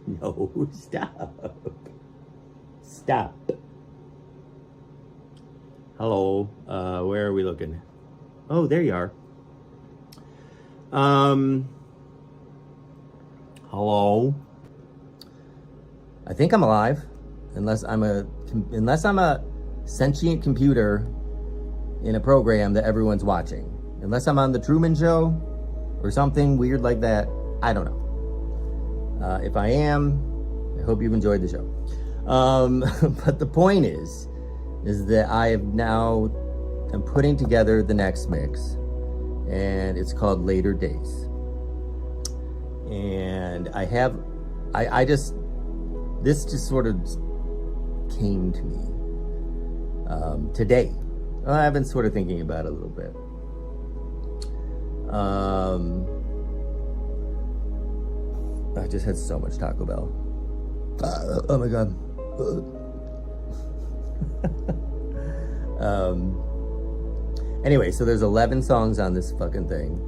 No, stop. Stop. Hello. Where are we looking? Oh, there you are. Hello. I think I'm alive, unless I'm a sentient computer in a program that everyone's watching. Unless I'm on the Truman Show or something weird like that. I don't know. If I am, I hope you've enjoyed the show. But the point is that I'm putting together the next mix, and it's called Later Days. And this just sort of came to me today. I've been sort of thinking about it a little bit. I just had so much Taco Bell. Oh my God. Anyway, so there's 11 songs on this fucking thing,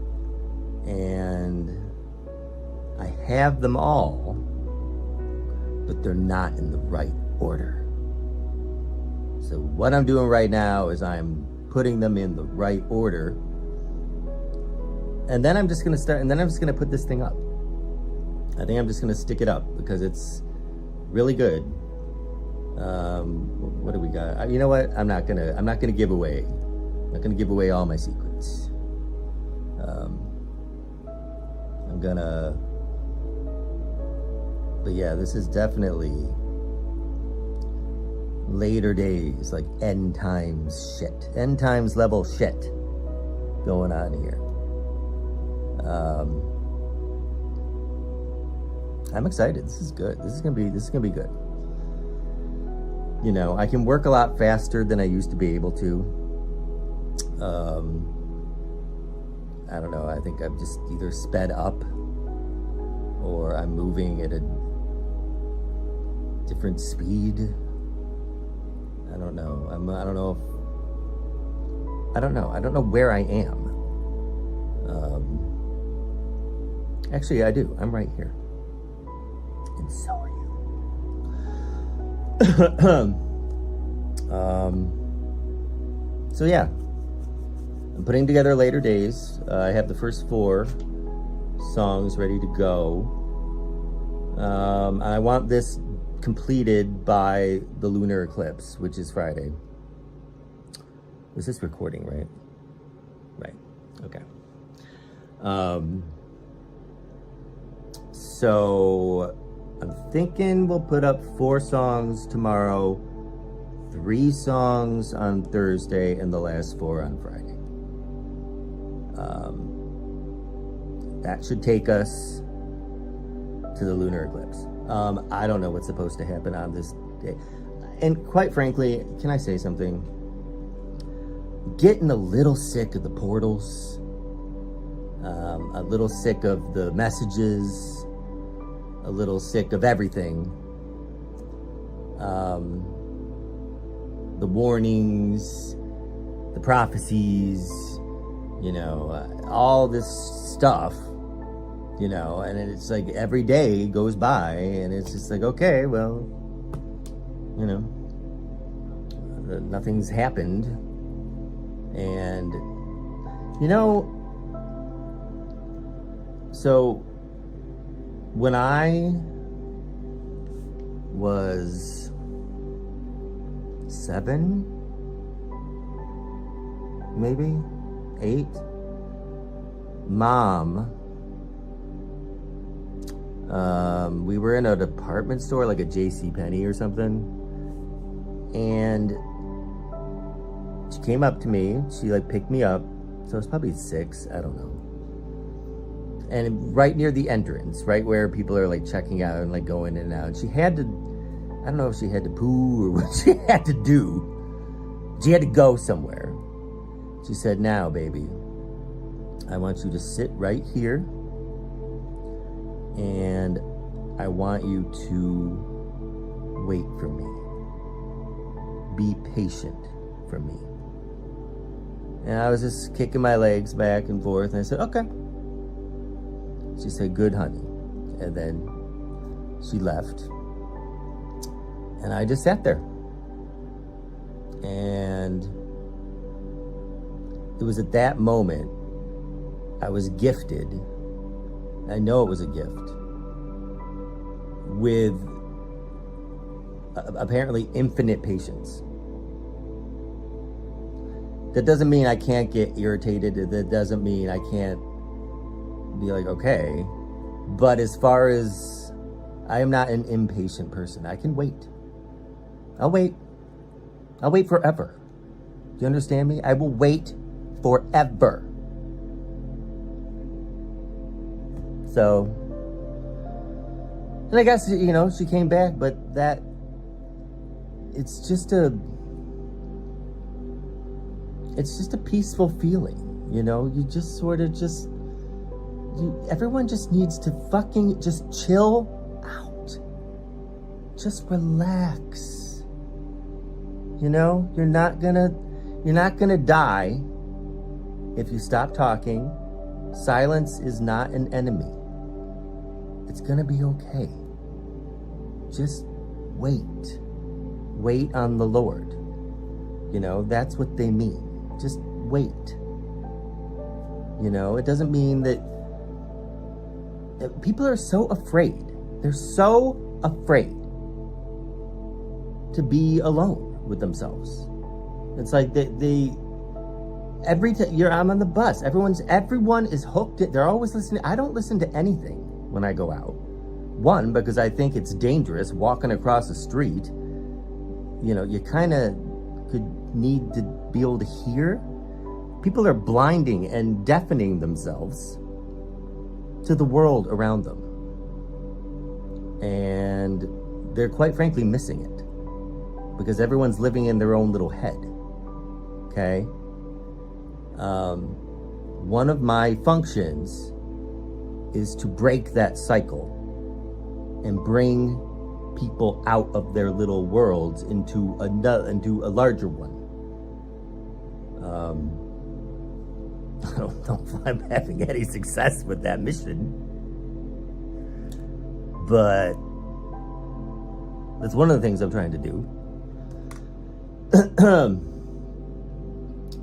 and I have them all, but they're not in the right order. So what I'm doing right now is I'm putting them in the right order, and then I'm just gonna put this thing up. I think I'm just gonna stick it up because it's really good. What do we got? You know what? I'm not gonna give away all my secrets. But yeah, this is definitely later days, like end times level shit going on here. I'm excited. This is good. This is gonna be good. You know, I can work a lot faster than I used to be able to. I don't know. I think I've just either sped up or I'm moving at a different speed. I don't know. I don't know where I am. Actually, I do. I'm right here. And so are you. So yeah, I'm putting together Later Days. I have the first 4 songs ready to go. I want this completed by the lunar eclipse, which is Friday. Was this recording, right? Right. Okay. So I'm thinking we'll put up 4 songs tomorrow, 3 songs on Thursday, and the last 4 on Friday. That should take us to the lunar eclipse. I don't know what's supposed to happen on this day. And quite frankly, can I say something? Getting a little sick of the portals, a little sick of the messages, a little sick of everything. The warnings, the prophecies, you know, all this stuff, you know, and it's like every day goes by and it's just like, okay, well, you know, nothing's happened. And, you know, so when I was 7, maybe 8, Mom, we were in a department store, like a JCPenney or something, and she came up to me. She like picked me up, so I was probably 6, I don't know. And right near the entrance, right where people are like checking out and like going in and out, she had to, I don't know if she had to poo or what she had to do. She had to go somewhere. She said, "Now, baby, I want you to sit right here, and I want you to wait for me. Be patient for me." And I was just kicking my legs back and forth, and I said, "Okay." She said, "Good, honey." And then she left. And I just sat there. And it was at that moment I was gifted. I know it was a gift with apparently infinite patience. That doesn't mean I can't get irritated. That doesn't mean I can't be like, okay. But as far as, I am not an impatient person. I can wait. I'll wait. I'll wait forever. Do you understand me? I will wait forever. So, and I guess, you know, she came back, but that, it's just a peaceful feeling, you know? You just sort of just, everyone just needs to fucking just chill out. Just relax. You know, you're not gonna die if you stop talking. Silence is not an enemy. It's gonna be okay. Just wait. Wait on the Lord. You know, that's what they mean. Just wait. You know, it doesn't mean that people are so afraid. They're so afraid to be alone with themselves. It's like they every time I'm on the bus, everyone is hooked. They're always listening. I don't listen to anything when I go out. One, because I think it's dangerous walking across the street. You know, you kind of could need to be able to hear. People are blinding and deafening themselves to the world around them. And they're quite frankly missing it because everyone's living in their own little head. Okay? One of my functions is to break that cycle and bring people out of their little worlds into a larger one. I don't know if I'm having any success with that mission, but that's one of the things I'm trying to do.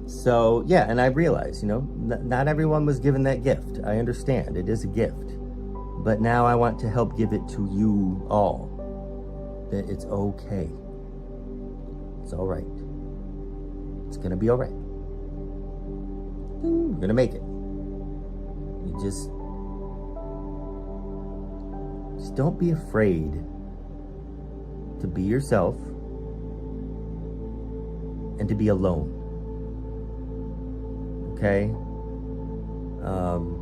So yeah, and I realize, you know, not everyone was given that gift. I understand it is a gift, but now I want to help give it to you all. That it's okay. It's all right. It's gonna be all right. We're gonna make it. You just don't be afraid to be yourself and to be alone. Okay?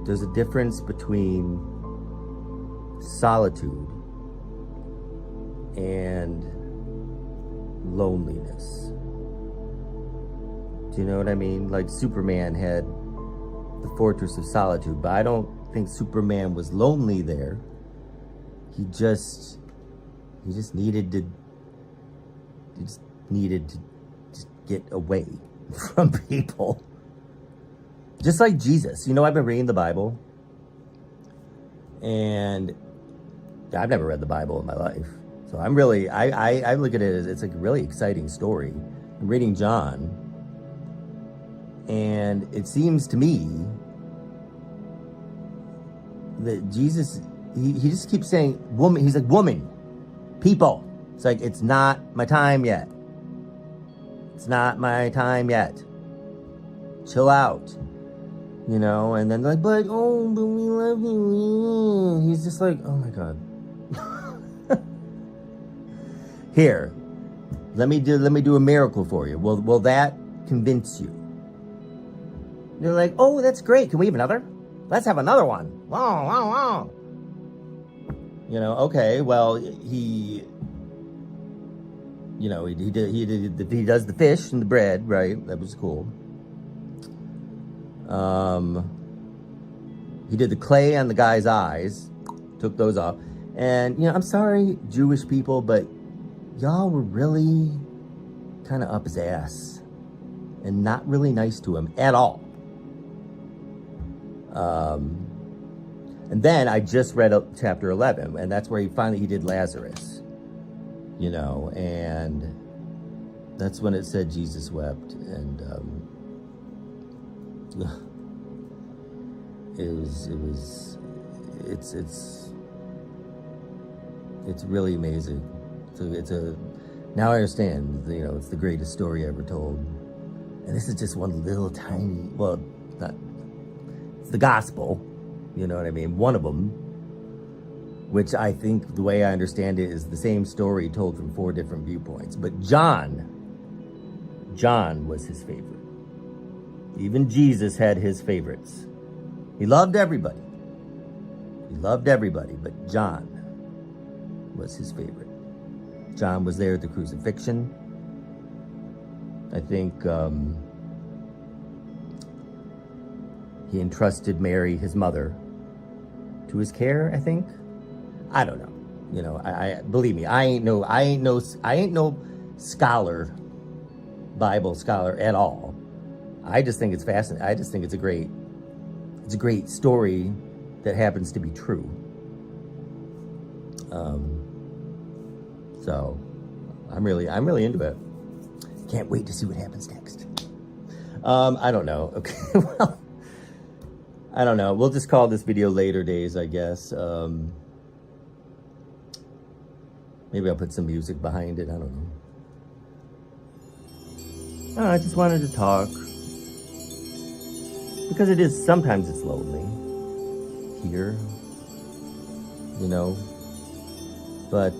There's a difference between solitude and loneliness. Do you know what I mean? Like Superman had the Fortress of Solitude, but I don't think Superman was lonely there. He just needed to just get away from people. Just like Jesus. You know, I've been reading the Bible, and I've never read the Bible in my life. So I'm really, I look at it as it's a really exciting story. I'm reading John, and it seems to me that Jesus, he just keeps saying, woman, he's like, woman, people. It's like, it's not my time yet. It's not my time yet. Chill out. You know, and then they're like, but we love you. He's just like, oh my God. Here, let me do a miracle for you. Will that convince you? They're like, oh, that's great. Can we have another? Let's have another one. Wow, wow, wow. You know, okay, well, he does the fish and the bread, right? That was cool. He did the clay on the guy's eyes, took those off. And, you know, I'm sorry, Jewish people, but y'all were really kind of up his ass and not really nice to him at all. And then I just read chapter 11, and that's where he did Lazarus, you know, and that's when it said Jesus wept, and it's really amazing. So now I understand, you know, it's the greatest story ever told. And this is just one little tiny, well, it's the gospel, you know what I mean? One of them, which I think the way I understand it is the same story told from 4 different viewpoints. But John was his favorite. Even Jesus had his favorites. He loved everybody. But John was his favorite. John was there at the crucifixion. I think he entrusted Mary, his mother, to his care, I think. I don't know. You know, I believe me, I ain't no scholar, Bible scholar at all. I just think it's fascinating. I just think it's a great story that happens to be true. So I'm really into it. Can't wait to see what happens next. I don't know. Okay, well, I don't know. We'll just call this video Later Days, I guess. Maybe I'll put some music behind it. I don't know. I just wanted to talk. Because sometimes it's lonely here, you know. But,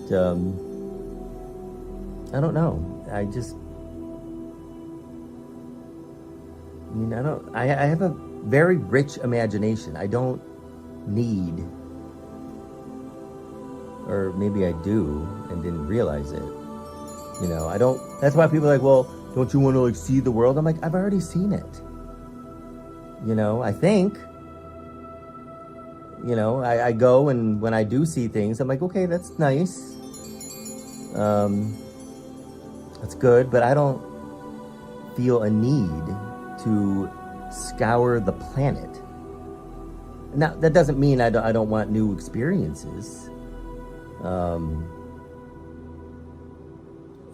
I don't know. I have a very rich imagination. I don't need, or maybe I do and didn't realize it. You know, that's why people are like, well, don't you want to like see the world? I'm like, I've already seen it. You know, I think, you know, I go, and when I do see things, I'm like, okay, that's nice. That's good, but I don't feel a need to scour the planet. Now, that doesn't mean I don't want new experiences. I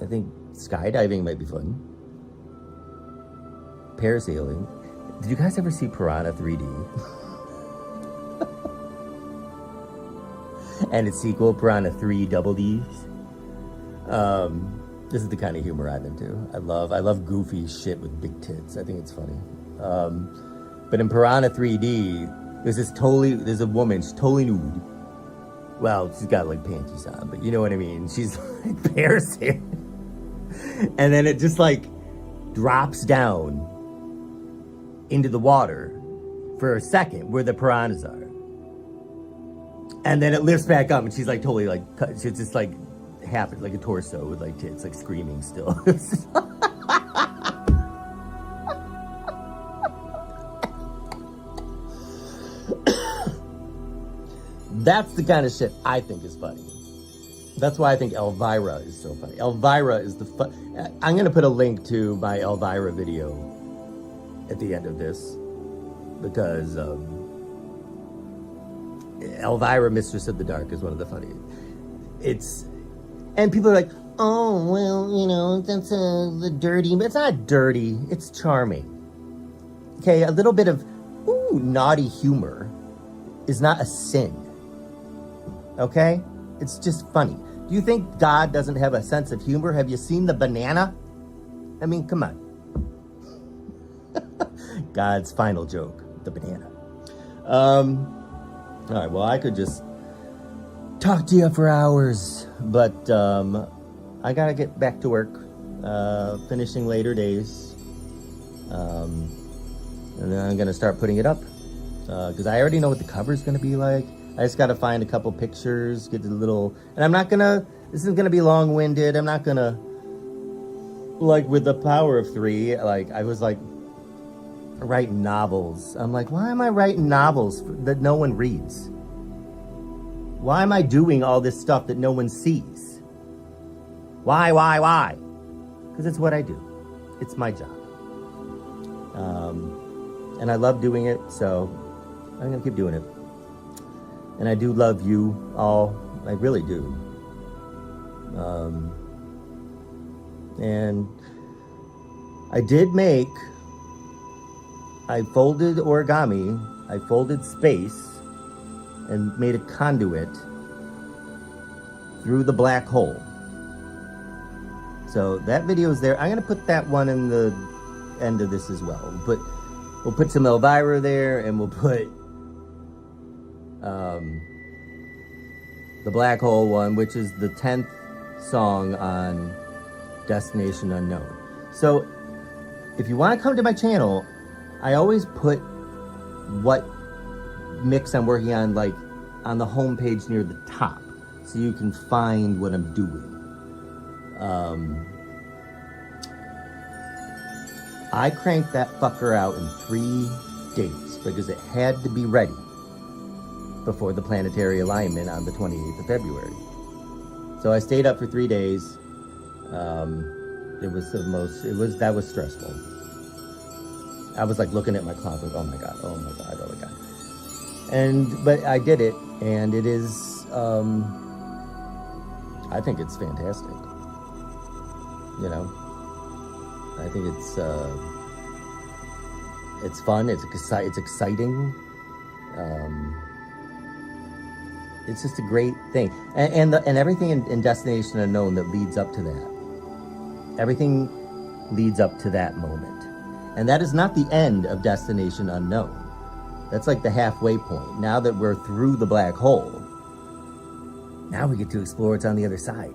think skydiving might be fun. Parasailing. Did you guys ever see Piranha 3D? And its sequel, Piranha 3 Double Ds. This is the kind of humor I'm into. I love goofy shit with big tits. I think it's funny. But in Piranha 3D, there's a woman, she's totally nude. Well, she's got like panties on, but you know what I mean. She's like parasailing. And then it just like drops down into the water for a second where the piranhas are. And then it lifts back up and she's like totally like, she's just like half like a torso with like tits, like screaming still. That's the kind of shit I think is funny. That's why I think Elvira is so funny. Elvira is I'm going to put a link to my Elvira video at the end of this, because Elvira, Mistress of the Dark, is one of the funniest. And people are like, oh, well, you know, that's the dirty. It's not dirty. It's charming. Okay, a little bit of naughty humor is not a sin. Okay? It's just funny. Do you think God doesn't have a sense of humor? Have you seen the banana? I mean, come on. God's final joke, the banana. All right, well, I could just talk to you for hours, but I gotta get back to work, finishing Later Days, and then I'm gonna start putting it up, because I already know what the cover's gonna be like. I just gotta find a couple pictures, get the little, and this isn't gonna be long-winded. I'm not gonna, like with the Power of Three, like I was like, writing novels. I'm like, why am I writing novels that no one reads? Why am I doing all this stuff that no one sees? Why? Because it's what I do. It's my job. And I love doing it, so I'm gonna keep doing it. And I do love you all. I really do. And I did make, I folded origami, I folded space and made a conduit through the black hole. So that video is there. I'm gonna put that one in the end of this as well. We'll put some Elvira there, and we'll put the black hole one, which is the 10th song on Destination Unknown. So if you want to come to my channel, I always put what mix I'm working on, like on the home page near the top, so you can find what I'm doing. I cranked that fucker out in 3 days because it had to be ready before the planetary alignment on the 28th of February. So I stayed up for 3 days. It was that was stressful. I was like looking at my clock like, oh my God. But I did it, and it is, I think it's fantastic. You know, I think it's fun, it's exciting. It's just a great thing. And everything in Destination Unknown that leads up to that. Everything leads up to that moment. And that is not the end of Destination Unknown. That's like the halfway point. Now that we're through the black hole, now we get to explore what's on the other side.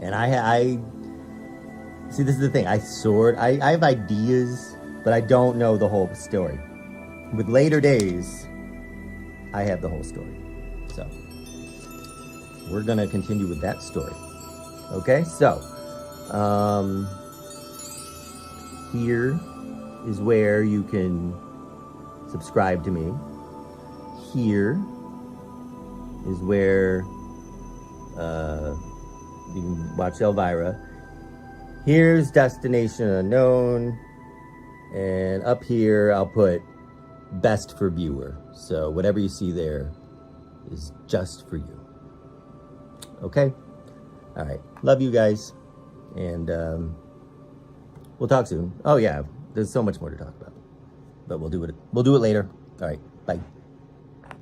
And I see, this is the thing. I have ideas, but I don't know the whole story. With later days, I have the whole story. So we're gonna continue with that story. Okay, so here is where you can subscribe to me. Here is where you can watch Elvira. Here's Destination Unknown, and up here I'll put best for viewer. So whatever you see there is just for you. Okay? All right. Love you guys, and we'll talk soon. Oh yeah, there's so much more to talk about, but we'll do it later. All right. Bye.